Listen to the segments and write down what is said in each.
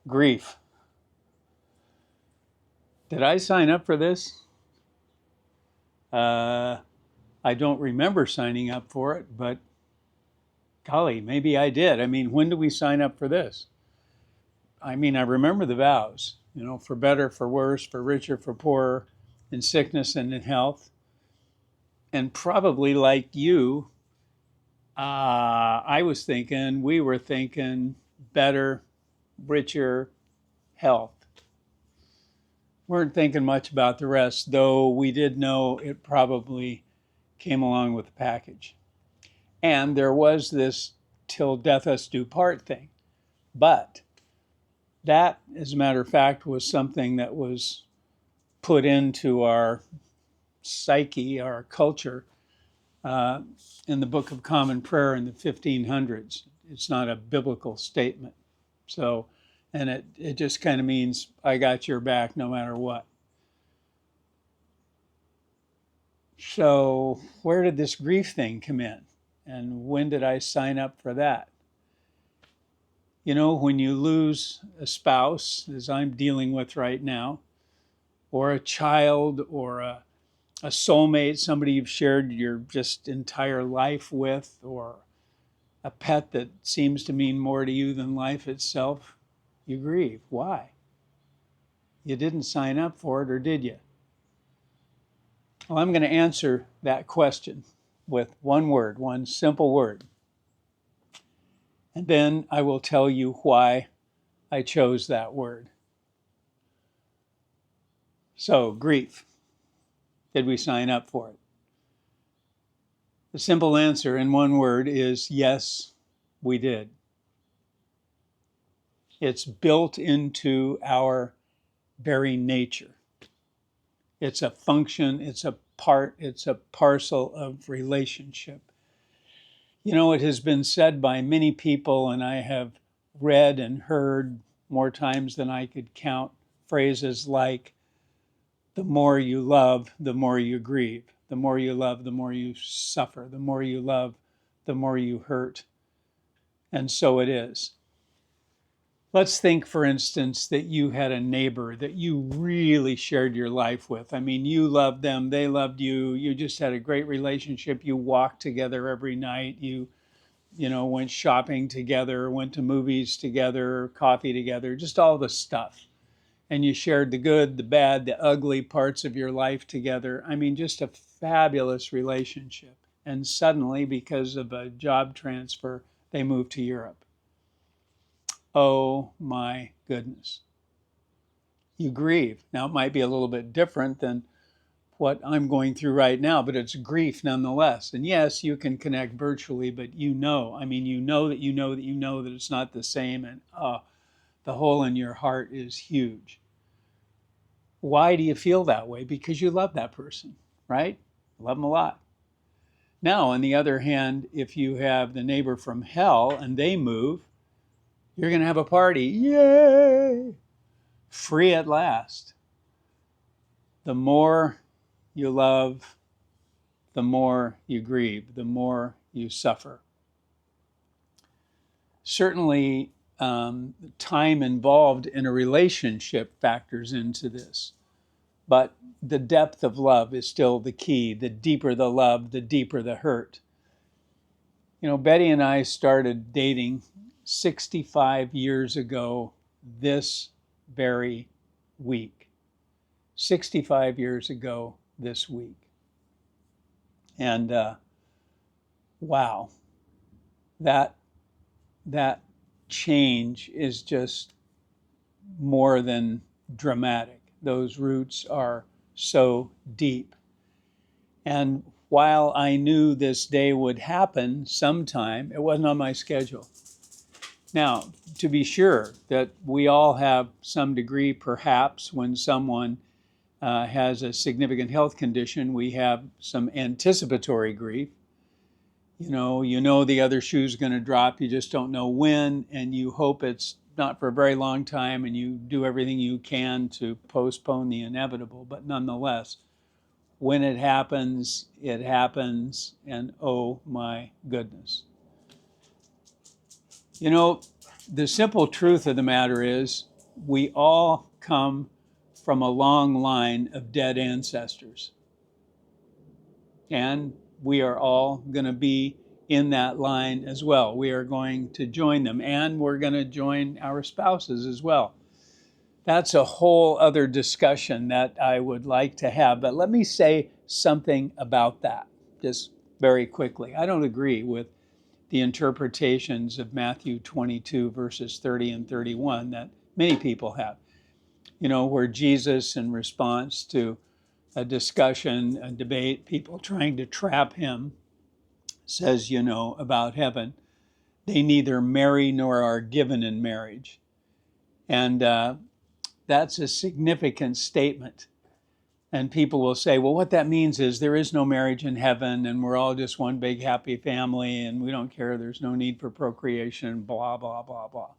Grief. Did I sign up for this? I don't remember signing up for it, but golly, maybe I did. I mean, when do we sign up for this? I mean, I remember the vows, for better, for worse, for richer, for poorer, in sickness and in health. And probably like you, we were thinking better, richer, health. Weren't thinking much about the rest, though we did know it probably came along with the package. And there was this till death us do part thing. But that, as a matter of fact, was something that was put into our psyche, our culture, uh, in the Book of Common Prayer in the 1500s. It's not a biblical statement. So, and it just kind of means, I got your back no matter what. So, where did this grief thing come in? And when did I sign up for that? When you lose a spouse, as I'm dealing with right now, or a child, or a soulmate, somebody you've shared your just entire life with, or a pet that seems to mean more to you than life itself, you grieve. Why? You didn't sign up for it, or did you? Well, I'm going to answer that question with one word, one simple word. And then I will tell you why I chose that word. So, grief. Did we sign up for it? The simple answer in one word is yes, we did. It's built into our very nature. It's a function, it's a part, it's a parcel of relationship. It has been said by many people, and I have read and heard more times than I could count, phrases like, the more you love, the more you grieve. The more you love, the more you suffer. The more you love, the more you hurt. And so it is. Let's think, for instance, that you had a neighbor that you really shared your life with. I mean, you loved them, they loved you, you just had a great relationship. You walked together every night. You went shopping together, went to movies together, coffee together, just all the stuff. And you shared the good, the bad, the ugly parts of your life together. I mean, just a fabulous relationship. And suddenly, because of a job transfer, they moved to Europe. Oh my goodness. You grieve. Now, it might be a little bit different than what I'm going through right now, but it's grief nonetheless. And yes, you can connect virtually, but you know that it's not the same. And the hole in your heart is huge. Why do you feel that way? Because you love that person, right? Love them a lot. Now, on the other hand, if you have the neighbor from hell and they move, you're going to have a party. Yay! Free at last. The more you love, the more you grieve, the more you suffer. Certainly, time involved in a relationship factors into this. But the depth of love is still the key. The deeper the love, the deeper the hurt. Betty and I started dating 65 years ago this very week. 65 years ago this week. And wow, that change is just more than dramatic. Those roots are so deep. And while I knew this day would happen sometime, it wasn't on my schedule. Now, to be sure that we all have some degree, perhaps, when someone has a significant health condition, we have some anticipatory grief. You know the other shoe's going to drop, you just don't know when, and you hope it's not for a very long time, and you do everything you can to postpone the inevitable. But nonetheless, when it happens, and oh my goodness. The simple truth of the matter is, we all come from a long line of dead ancestors. And we are all going to be in that line as well. We are going to join them, and we're going to join our spouses as well. That's a whole other discussion that I would like to have. But let me say something about that just very quickly. I don't agree with the interpretations of Matthew 22, verses 30 and 31 that many people have. Where Jesus, in response to a discussion, a debate, people trying to trap him, says, about heaven, they neither marry nor are given in marriage. And that's a significant statement. And people will say, well, what that means is there is no marriage in heaven, and we're all just one big happy family, and we don't care, there's no need for procreation, blah, blah, blah, blah.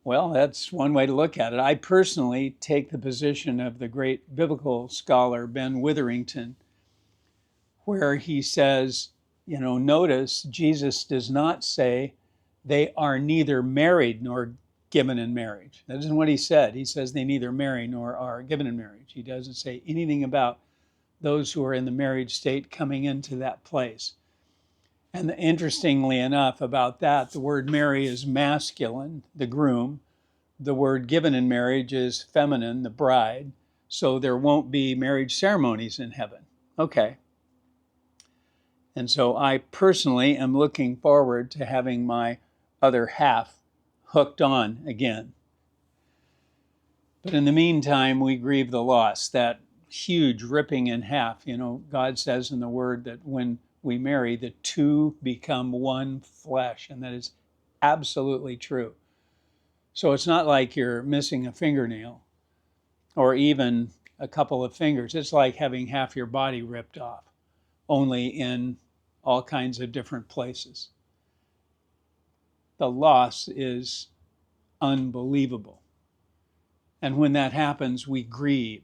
Well, that's one way to look at it. I personally take the position of the great biblical scholar Ben Witherington, where he says, notice Jesus does not say they are neither married nor given in marriage. That isn't what he said. He says they neither marry nor are given in marriage. He doesn't say anything about those who are in the marriage state coming into that place. And interestingly enough about that, the word marry is masculine, the groom. The word given in marriage is feminine, the bride. So there won't be marriage ceremonies in heaven. Okay. And so I personally am looking forward to having my other half hooked on again. But in the meantime, we grieve the loss, that huge ripping in half. God says in the word that when we marry, the two become one flesh, and that is absolutely true. So it's not like you're missing a fingernail or even a couple of fingers. It's like having half your body ripped off, only in all kinds of different places. The loss is unbelievable. And when that happens, we grieve.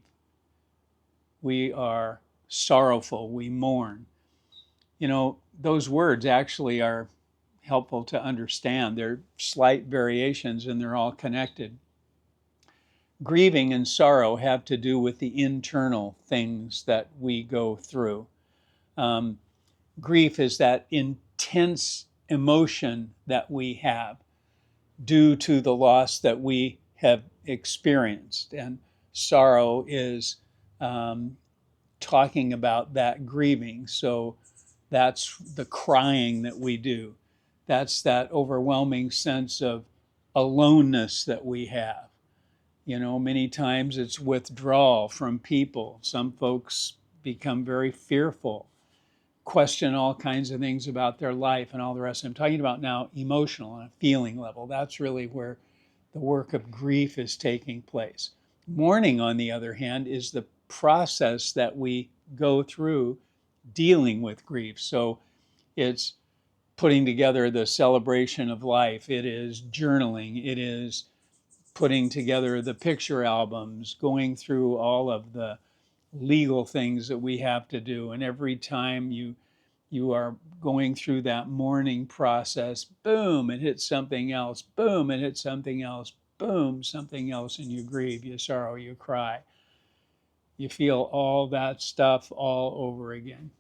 We are sorrowful. We mourn. Those words actually are helpful to understand. They're slight variations and they're all connected. Grieving and sorrow have to do with the internal things that we go through. Grief is that intense emotion that we have due to the loss that we have experienced. And sorrow is talking about that grieving. So that's the crying that we do. That's that overwhelming sense of aloneness that we have. Many times it's withdrawal from people. Some folks become very fearful, question all kinds of things about their life and all the rest. I'm talking about now emotional on a feeling level. That's really where the work of grief is taking place. Mourning, on the other hand, is the process that we go through dealing with grief. So it's putting together the celebration of life. It is journaling. It is putting together the picture albums, going through all of the legal things that we have to do. And every time you are going through that mourning process, boom, it hits something else, boom, it hits something else, boom, something else, and you grieve, you sorrow, you cry. You feel all that stuff all over again.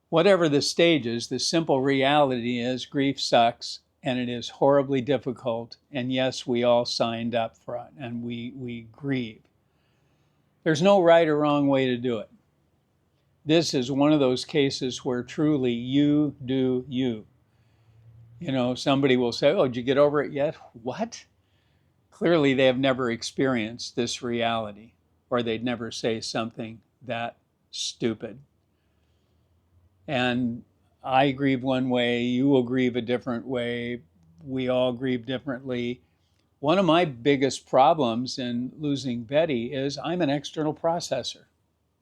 Whatever the stages, the simple reality is grief sucks and it is horribly difficult. And yes, we all signed up for it and we grieve. There's no right or wrong way to do it. This is one of those cases where truly you do you. Somebody will say, oh, did you get over it yet? What? Clearly, they have never experienced this reality, or they'd never say something that stupid. And I grieve one way, you will grieve a different way, we all grieve differently. One of my biggest problems in losing Betty is I'm an external processor.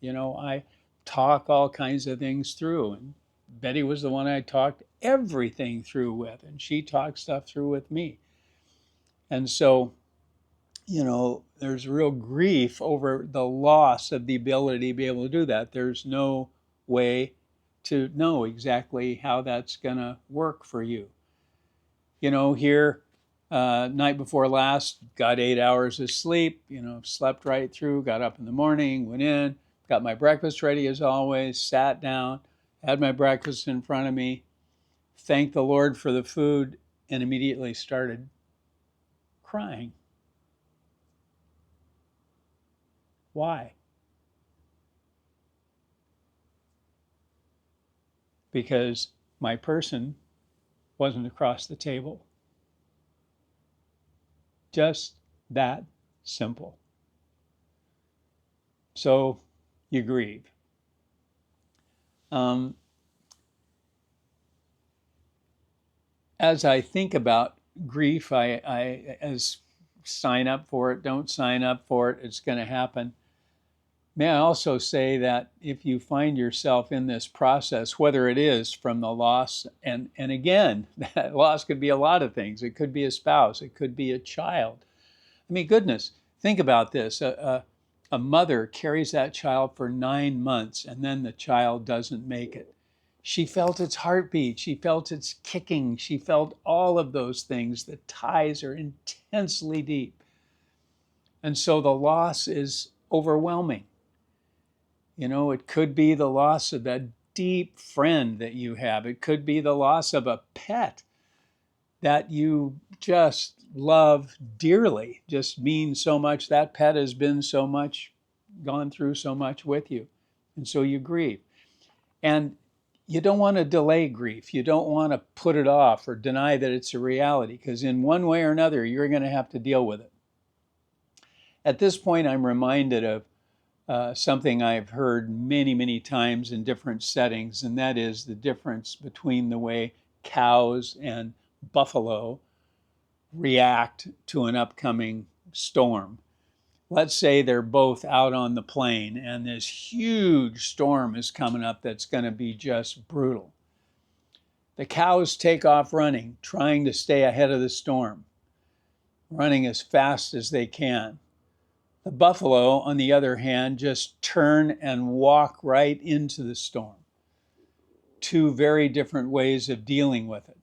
I talk all kinds of things through, and Betty was the one I talked everything through with, and she talked stuff through with me. And so, there's real grief over the loss of the ability to be able to do that. There's no way to know exactly how that's going to work for you. Here Night before last, got 8 hours of sleep, slept right through, got up in the morning, went in, got my breakfast ready as always, sat down, had my breakfast in front of me, thanked the Lord for the food, and immediately started crying. Why? Because my person wasn't across the table. Just that simple. So you grieve. As I think about grief, I as sign up for it, don't sign up for it, it's going to happen. May I also say that if you find yourself in this process, whether it is from the loss, and again, that loss could be a lot of things. It could be a spouse, it could be a child. I mean, goodness, think about this. A mother carries that child for 9 months and then the child doesn't make it. She felt its heartbeat. She felt its kicking. She felt all of those things. The ties are intensely deep. And so the loss is overwhelming. It could be the loss of that deep friend that you have. It could be the loss of a pet that you just love dearly, just means so much. That pet has been so much, gone through so much with you. And so you grieve. And you don't want to delay grief. You don't want to put it off or deny that it's a reality, because in one way or another, you're going to have to deal with it. At this point, I'm reminded of something I've heard many, many times in different settings, and that is the difference between the way cows and buffalo react to an upcoming storm. Let's say they're both out on the plain and this huge storm is coming up that's going to be just brutal. The cows take off running, trying to stay ahead of the storm, running as fast as they can. The buffalo, on the other hand, just turn and walk right into the storm. Two very different ways of dealing with it.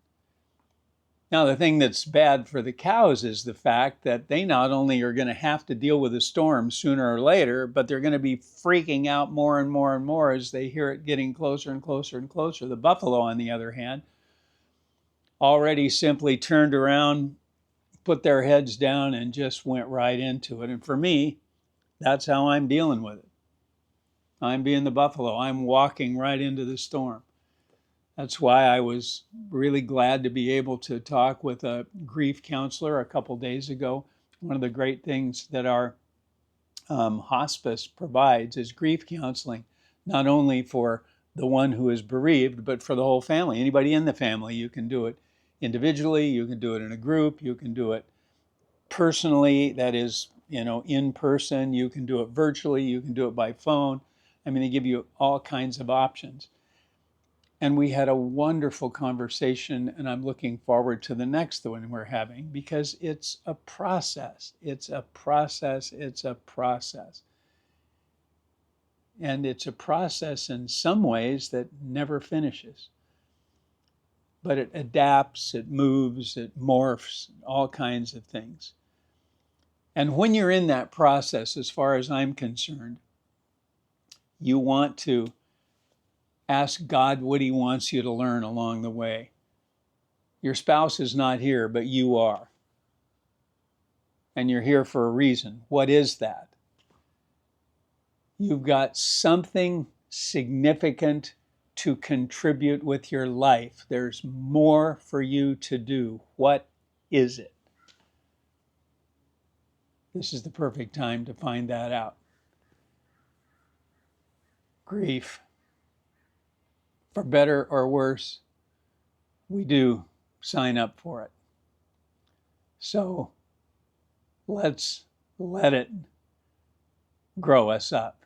Now, the thing that's bad for the cows is the fact that they not only are going to have to deal with the storm sooner or later, but they're going to be freaking out more and more and more as they hear it getting closer and closer and closer. The buffalo, on the other hand, already simply turned around, put their heads down, and just went right into it. And for me, that's how I'm dealing with it. I'm being the buffalo. I'm walking right into the storm. That's why I was really glad to be able to talk with a grief counselor a couple days ago. One of the great things that our hospice provides is grief counseling, not only for the one who is bereaved, but for the whole family. Anybody in the family, you can do it individually, you can do it in a group, you can do it personally, that is, in person, you can do it virtually, you can do it by phone. I mean, they give you all kinds of options. And we had a wonderful conversation, and I'm looking forward to the next one we're having, because it's a process. It's a process. It's a process. And it's a process in some ways that never finishes. But it adapts, it moves, it morphs, all kinds of things. And when you're in that process, as far as I'm concerned, you want to ask God what he wants you to learn along the way. Your spouse is not here, but you are. And you're here for a reason. What is that? You've got something significant to contribute with your life. There's more for you to do. What is it? This is the perfect time to find that out. Grief. For better or worse, we do sign up for it. So let's let it grow us up.